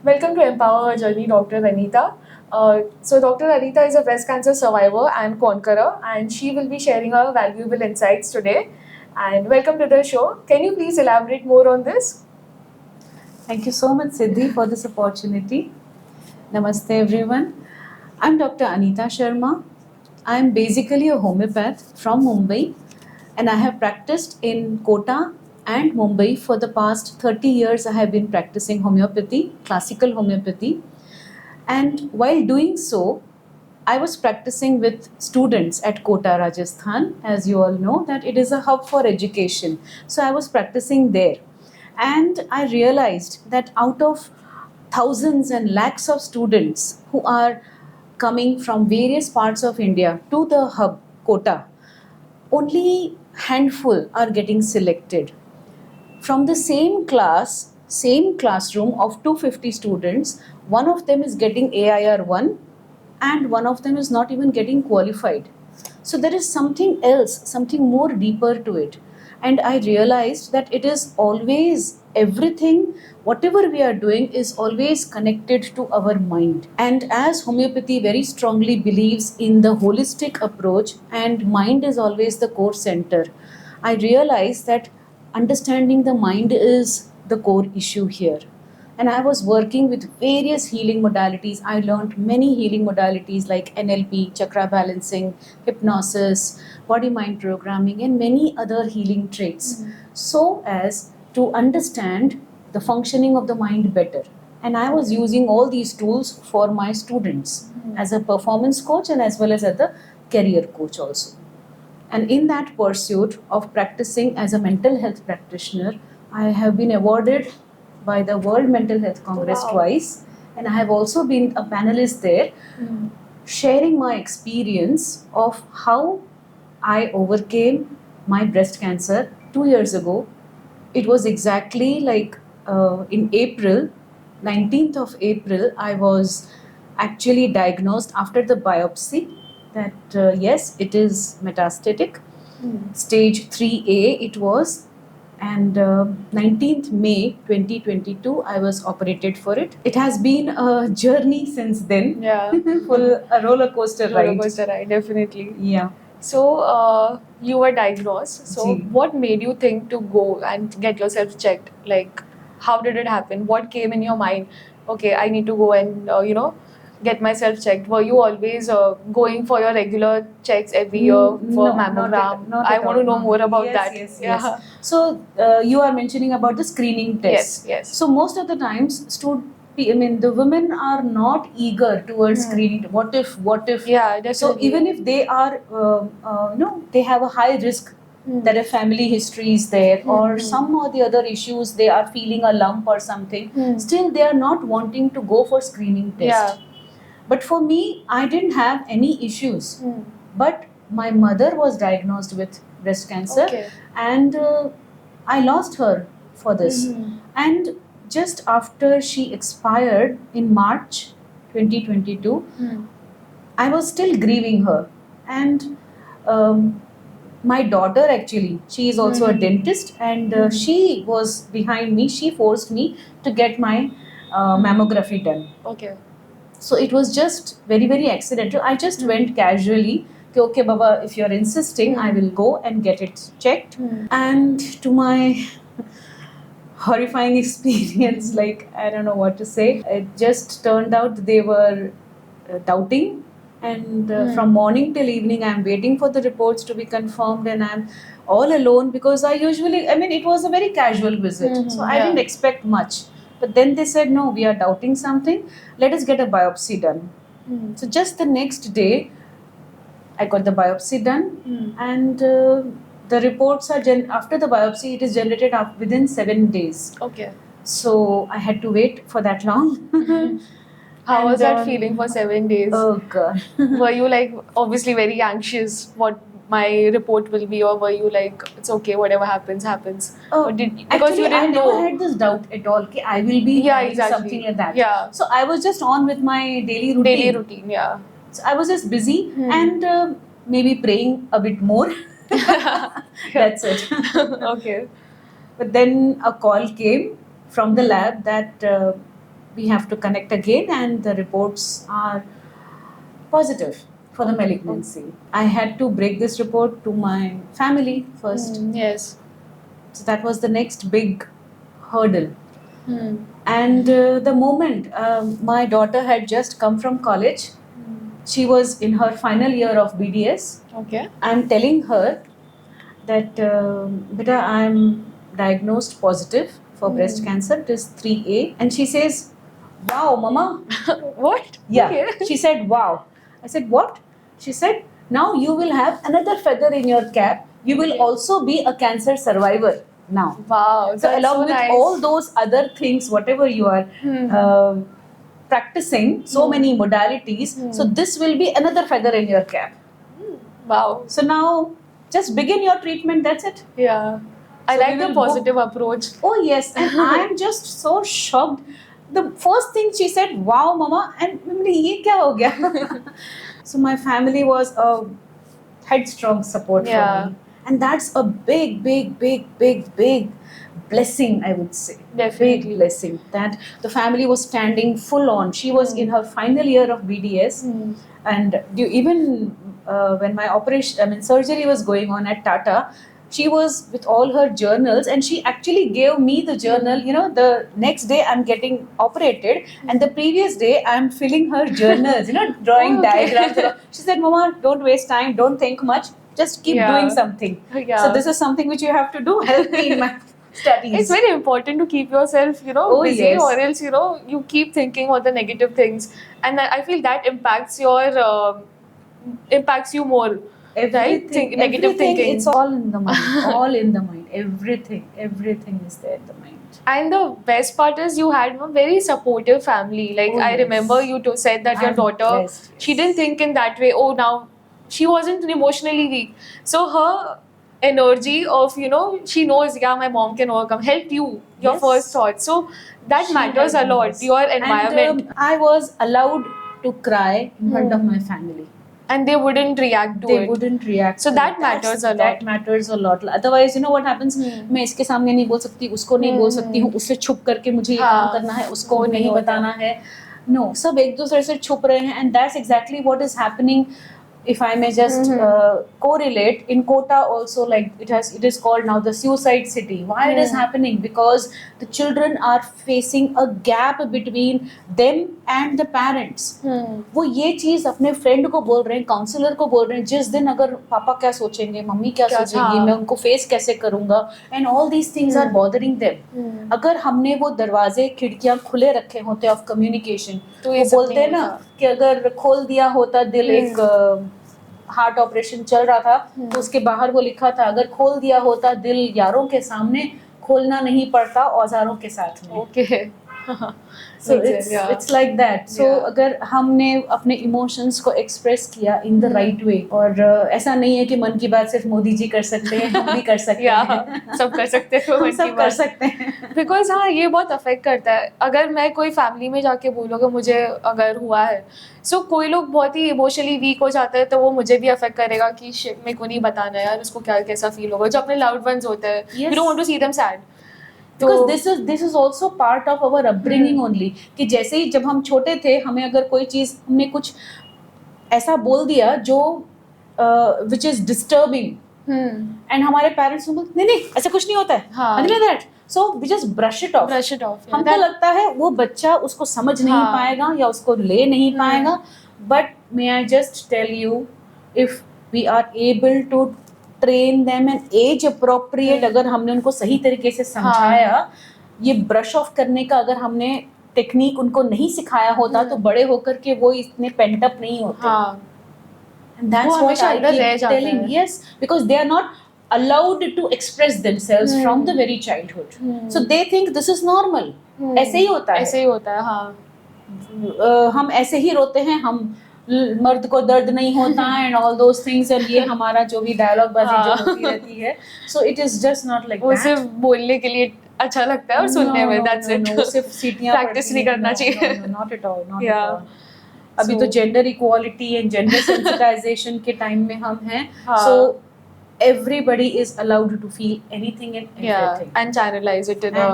Welcome to Empower Her Journey, Dr. Anita. Dr. Anita is a breast cancer survivor and conqueror, and she will be sharing her valuable insights today. And welcome to the show. Can you please elaborate more on this? Thank you so much, Siddhi, for this opportunity. Namaste, everyone. I'm Dr. Anita Sharma. I'm basically a homeopath from Mumbai, and I have practiced in Kota and Mumbai for the past 30 years. I have been practicing homeopathy, classical homeopathy, and while doing so, I was practicing with students at Kota, Rajasthan. As you all know, that it is a hub for education. So I was practicing there. And I realized that out of thousands and lakhs of students who are coming from various parts of India to the hub, Kota, only handful are getting selected. From the same class, same classroom of 250 students, one of them is getting AIR 1 and one of them is not even getting qualified. So there is something else, something more deeper to it. And I realized that it is always everything, whatever we are doing, is always connected to our mind. And as homeopathy very strongly believes in the holistic approach, and mind is always the core center, I realized that understanding the mind is the core issue here. And I was working with various healing modalities. I learned many healing modalities like NLP, chakra balancing, hypnosis, body mind programming, and many other healing traits, so as to understand the functioning of the mind better. And I was using all these tools for my students as a performance coach and as well as a career coach also. And in that pursuit of practicing as a mental health practitioner, I have been awarded by the World Mental Health Congress twice, and I have also been a panelist there, sharing my experience of how I overcame my breast cancer 2 years ago. It was exactly like in April, 19th of April, I was actually diagnosed after the biopsy that yes, it is metastatic, stage 3A it was, and 19th May 2022 I was operated for it. It has been a journey since then. Yeah. Full a roller coaster ride. Roller coaster ride, definitely. Yeah. So, you were diagnosed. So, Ji. what made you think to go and get yourself checked? Like, how did it happen? What came in your mind? Okay, I need to go and get myself checked. Were you always going for your regular checks every year for mammogram? I want to know more about that. Yes, Yeah. yes. So you are mentioning about the screening test. Yes, yes. So most of the times, the women are not eager towards screening. What if? Yeah, So definitely. even if they are, they have a high risk that a family history is there, or some or the other issues, they are feeling a lump or something, still they are not wanting to go for screening test. Yeah. But for me, I didn't have any issues. But my mother was diagnosed with breast cancer, Okay. and I lost her for this. And just after she expired in March 2022, I was still grieving her. And my daughter, actually, she is also a dentist, and she was behind me. She forced me to get my mammography done. Okay. So it was just very, very accidental. I just went casually. Okay, Baba, if you're insisting, I will go and get it checked. And to my horrifying experience, like, I don't know what to say, it just turned out they were doubting. And from morning till evening, I'm waiting for the reports to be confirmed, and I'm all alone because it was a very casual visit. So I didn't expect much. But then they said, no, we are doubting something. Let us get a biopsy done. So just the next day, I got the biopsy done, and the reports are after the biopsy, it is generated within 7 days. Okay. So I had to wait for that long. How was And, that feeling for 7 days? Oh God. Were you like obviously very anxious what my report will be, or were you like it's okay, whatever happens happens? Oh, Or because actually, you I didn't never know. had this doubt at all. Okay, I will be Yeah, having exactly. something like that. Yeah. So I was just on with my daily routine. Daily routine, yeah. So I was just busy and maybe praying a bit more. That's it. Okay. But then a call came from the lab that we have to connect again, and the reports are positive for the malignancy. I had to break this report to my family first. Yes. So that was the next big hurdle. Hmm. And the moment my daughter had just come from college, she was in her final year of BDS. Okay. I'm telling her that, beta, I'm diagnosed positive for breast cancer. It is 3A. And she says, wow, mama. What? Yeah. Okay. She said, wow. I said, what? She said, now you will have another feather in your cap. You will also be a cancer survivor now. Wow. So That's along so with nice. all those other things, whatever you are practicing, so many modalities, so this will be another feather in your cap. Wow. So now just begin your treatment, that's it. Yeah. I So like we the will go- positive approach. Oh yes, and I'm just so shocked. The first thing she said, wow mama, and ये क्या हो गया? So my family was a headstrong support Yeah. for me. And that's a big blessing, I would say. Definitely. Big blessing that the family was standing full on. She was in her final year of BDS. And even when my surgery was going on at Tata, she was with all her journals, and she actually gave me the journal. You know, the next day I'm getting operated, and the previous day I'm filling her journals, drawing Oh, okay. diagrams. She said, Mama, don't waste time, don't think much, just keep Yeah. doing something. Yeah. So this is something which you have to do. Help me in my studies. It's very important to keep yourself, Oh, busy, yes. or else, you keep thinking about the negative things, and I feel that impacts you more. Everything, Negative thinking. it's all in the mind. All in the mind. Everything is there in the mind. And the best part is you had a very supportive family. Like, Oh, I yes. remember you said that your I'm daughter, blessed, she yes. didn't think in that way. Oh, now she wasn't emotionally weak. So her energy of, she knows, yeah, my mom can overcome, helped you, your Yes. first thought. So that She matters a helped me, lot, yes. your environment. And I was allowed to cry in front of my family. And they wouldn't react to They it. wouldn't react. So to that it. matters a lot. That matters a lot. Otherwise, what happens? मैं इसके सामने नहीं बोल सकती, उसको नहीं बोल सकती हूँ, उससे छुप करके मुझे ये काम करना है, उसको वो नहीं नहीं होता। बताना है. No, सब एक दूसरे से छुप रहे हैं, and that's exactly what is happening. If I may just correlate, in Kota also, like it is called now the suicide city. Why it is happening? Because the children are facing a gap between them and the parents. वो ये चीज अपने friend को बोल रहे हैं, counsellor को बोल रहे हैं, जिस दिन अगर पापा क्या सोचेंगे, मम्मी क्या सोचेंगी, मैं उनको फेस कैसे करूंगा, and all these things are bothering them. अगर हमने वो दरवाजे खिड़कियां खुले रखे होते ऑफ कम्युनिकेशन, तो ये बोलते हैं ना कि अगर खोल दिया होता दिल, एक हार्ट ऑपरेशन चल रहा था, तो उसके बाहर वो लिखा था, अगर खोल दिया होता दिल यारों के सामने, खोलना नहीं पड़ता औजारों के साथ में. Okay. So it's like that. So अगर हमने अपने इमोशंस को एक्सप्रेस किया इन द राइट वे, और ऐसा नहीं है कि मन की बात सिर्फ मोदी जी कर सकते हैं, हम भी कर सकते हैं. सब कर सकते हैं. हम सब कर सकते हैं. बिकॉज ये बहुत अफेक्ट करता है. अगर मैं कोई फैमिली में जाके बोलूँगा मुझे अगर हुआ है, सो कोई लोग बहुत ही इमोशनली वीक हो जाते हैं, तो वो मुझे भी अफेक्ट करेगा कि शिट, मेरे को नहीं बताना यार, उसको कैसा फील होगा. जो अपने लव्ड वंस होते हैं, you don't want to see them sad. Because this is also part of our upbringing only. कि जैसे ही जब हम छोटे थे, हमें अगर कोई चीज, हमने कुछ ऐसा बोल दिया जो which is disturbing, and हमारे पेरेंट्स बोलते नहीं ऐसा कुछ नहीं होता है, like that. So we just brush it off. हमको लगता है वो बच्चा उसको समझ नहीं पाएगा या उसको ले नहीं पाएगा. But may I just tell you, if we are able to train them and age appropriate, अगर हमने उनको सही तरीके से समझाया, ये ब्रश ऑफ करने का अगर हमने टेक्निक उनको नहीं सिखाया होता, तो बड़े होकर के वो इतने पेंट अप नहीं होते. And that's what I keep telling. Yes, because they are not allowed to express themselves from the very childhood. So they think this is normal. ऐसे ही होता है. ऐसे ही होता है. हाँ. हम ऐसे ही रोते हैं, हम मर्द को दर्द नहीं होता है, and all those things, and ये हमारा जो भी डायलॉग बाजी जो होती रहती है. So it is just not like that. वो सिर्फ बोलने के लिए अच्छा लगता है और सुनने में, that's it. वो सिर्फ सीटियां प्रैक्टिस नहीं करना चाहिए. Not at all. Not at all. अभी तो gender equality and gender sensitisation के टाइम में हम हैं. So everybody is allowed to feel anything and everything. And channelize it in a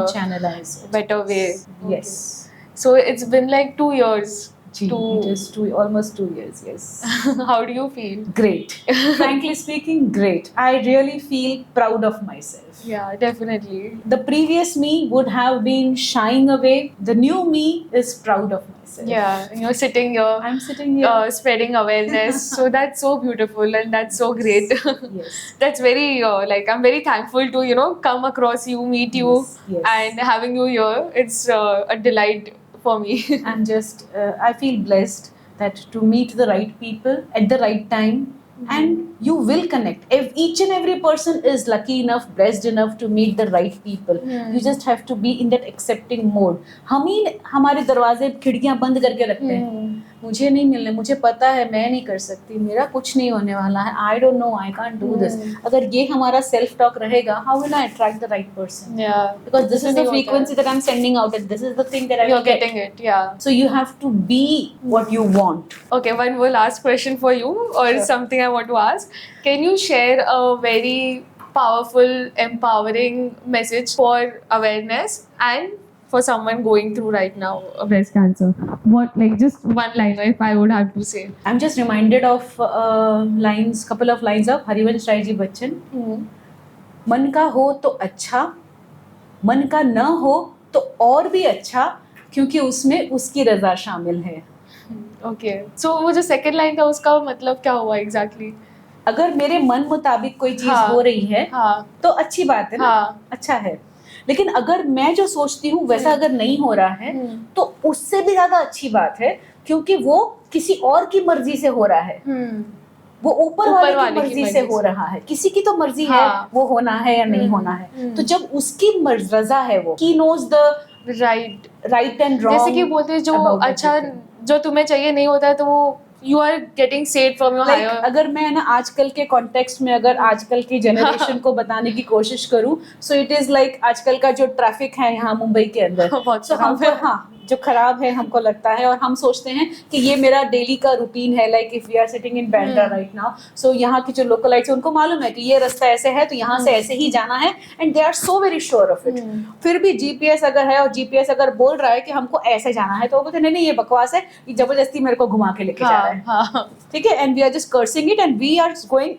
better way. Yes. So it's been like 2 years. Gee, it is almost 2 years, yes. How do you feel? Great. Frankly speaking, great. I really feel proud of myself. Yeah, definitely. The previous me would have been shying away. The new me is proud of myself. Yeah, you're sitting here, I'm sitting here. spreading awareness. So that's so beautiful and that's so great. Yes. That's very like I'm very thankful to come across you, meet you, Yes, yes. and having you here. It's a delight for me. I'm just, I feel blessed that to meet the right people at the right time, and you will connect. Each and every person is lucky enough, blessed enough to meet the right people. You just have to be in that accepting mode. हम ही हमारे दरवाजे खिड़कियां बंद करके रखते हैं, मुझे नहीं मिलने, मुझे पता है मैं नहीं कर सकती, मेरा कुछ नहीं होने वाला है, I don't know, I can't do this. अगर ये हमारा सेल्फ टॉक रहेगा, how will I attract the right person? Yeah, Because this is the नहीं होता frequency that I'm sending out, and this is the thing that I you're will get. getting it. Yeah. So you have to be what you want. Okay, one more last question for you, or Sure. something I want to ask. Can you share a very powerful, empowering message for awareness and for someone going through right now breast cancer? What, like, just one liner if I would have to say? I'm just reminded of couple of lines of Harivansh Rai ji Bachchan. मन का हो तो अच्छा, मन का न हो तो और भी अच्छा, क्योंकि उसमें उसकी रजा शामिल है. Okay. So वो जो second line था उसका मतलब क्या हुआ exactly? अगर मेरे मन मुताबिक कोई चीज हाँ. हो रही है हाँ. तो अच्छी बात है ना, हाँ. अच्छा है. लेकिन अगर मैं जो सोचती हूँ वैसा अगर नहीं हो रहा है तो उससे भी ज्यादा अच्छी बात है, क्योंकि वो किसी और की मर्जी से हो रहा है. वो ऊपर वाले की मर्जी से हो रहा है. किसी की तो मर्जी है वो होना है या नहीं होना है. तो जब उसकी रजा है, वो ही knows the right and wrong. जैसे कि बोलते हैं जो अच्छा जो तुम्हें चाहिए नहीं होता है तो वो you are getting saved from your Like, higher. अगर मैं ना आजकल के कॉन्टेक्स्ट में अगर आजकल की जनरेशन को बताने की कोशिश करूं, सो इट इज लाइक आजकल का जो ट्रैफिक है यहाँ मुंबई के अंदर, बहुत so हमको हाँ जो खराब है हमको लगता है, और हम सोचते हैं कि ये मेरा डेली का रूटीन है. Like if we are sitting in Bandra right now, so यहाँ की जो लोकलाइट्स उनको मालूम है कि ये रास्ता ऐसे है तो यहाँ से ऐसे ही जाना है, and they are so very sure of it. फिर भी जीपीएस अगर है और जीपीएस अगर बोल रहा है कि हमको ऐसे जाना है, तो वो बोलते नहीं ये बकवास है, ये जबरदस्ती मेरे को घुमा के लेके जा रहा है. ठीक है, and we are just cursing it and we are going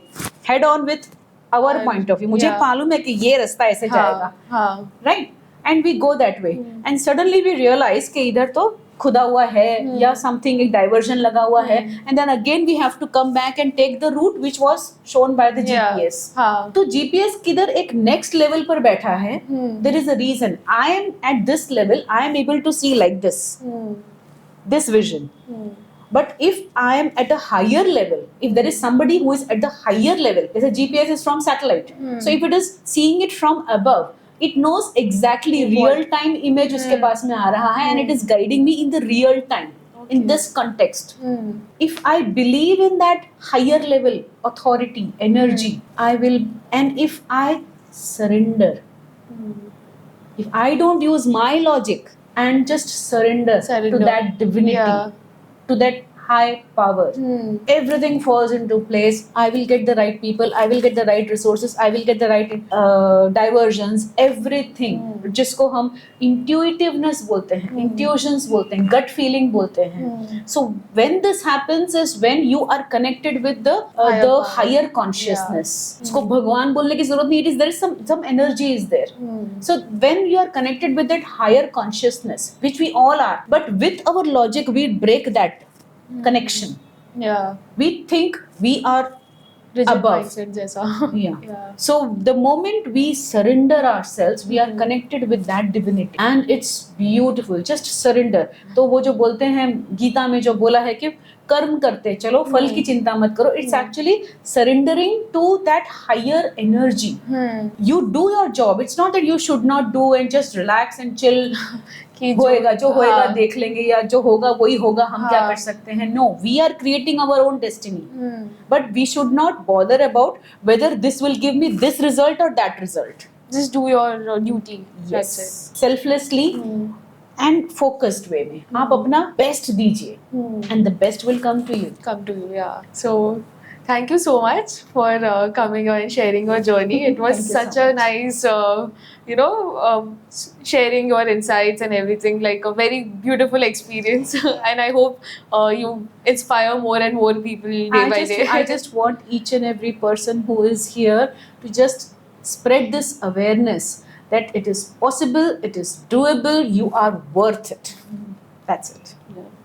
head on with our point of view. मुझे मालूम है कि ये रास्ता ऐसे जाएगा, right, and we go that way, and suddenly we realise कि इधर तो खुदा हुआ है या समथिंग, एक डाइवर्जन लगा हुआ है, and then again we have to come back and take the route which was shown by the GPS. तो जीपीएस किधर एक नेक्स्ट लेवल पर बैठा है. There is a reason. I am at this level, I am able to see like this vision. But if I am at a higher level, if there is somebody who is at the higher level, because GPS is from satellite, so if it is seeing it from above, it knows exactly real time image उसके पास में आ रहा है, and it is guiding me in the real time, in this context. If I believe in that higher level authority, energy, I will, and if I surrender, if I don't use my logic and just surrender. To that divinity, to that high power, everything falls into place. I will get the right people, I will get the right resources, I will get the right diversions, everything. जिसको हम intuitiveness बोलते हैं, intuitions बोलते हैं, gut feeling बोलते हैं. So when this happens is when you are connected with the higher consciousness. इसको भगवान बोलने की जरूरत नहीं, it is there is some energy is there. So when you are connected with that higher consciousness, which we all are, but with our logic we break that connection. We think we are above. So the moment we surrender ourselves, we are connected with that divinity, and it's beautiful. Just surrender. तो वो जो बोलते हैं गीता में जो बोला है कि कर्म करते चलो, फल की चिंता मत करो, it's actually surrendering to that higher energy. You do your job. It's not that you should not do and just relax and chill. होएगा जो होएगा देख लेंगे, या जो होगा वही होगा, हम क्या कर सकते हैं. No, we are creating our own destiny. But we should not bother about whether this will give me this result or that result. Just do your duty. Yes. That's it. Selflessly and focused way में आप अपना best दीजिए, and the best will come to you. Yeah. So Thank you so much for coming here and sharing your journey. It was Thank you so such a much. nice, sharing your insights and everything, like a very beautiful experience. And I hope you inspire more and more people day by day. I just want each and every person who is here to just spread this awareness that it is possible, it is doable, you are worth it. That's it.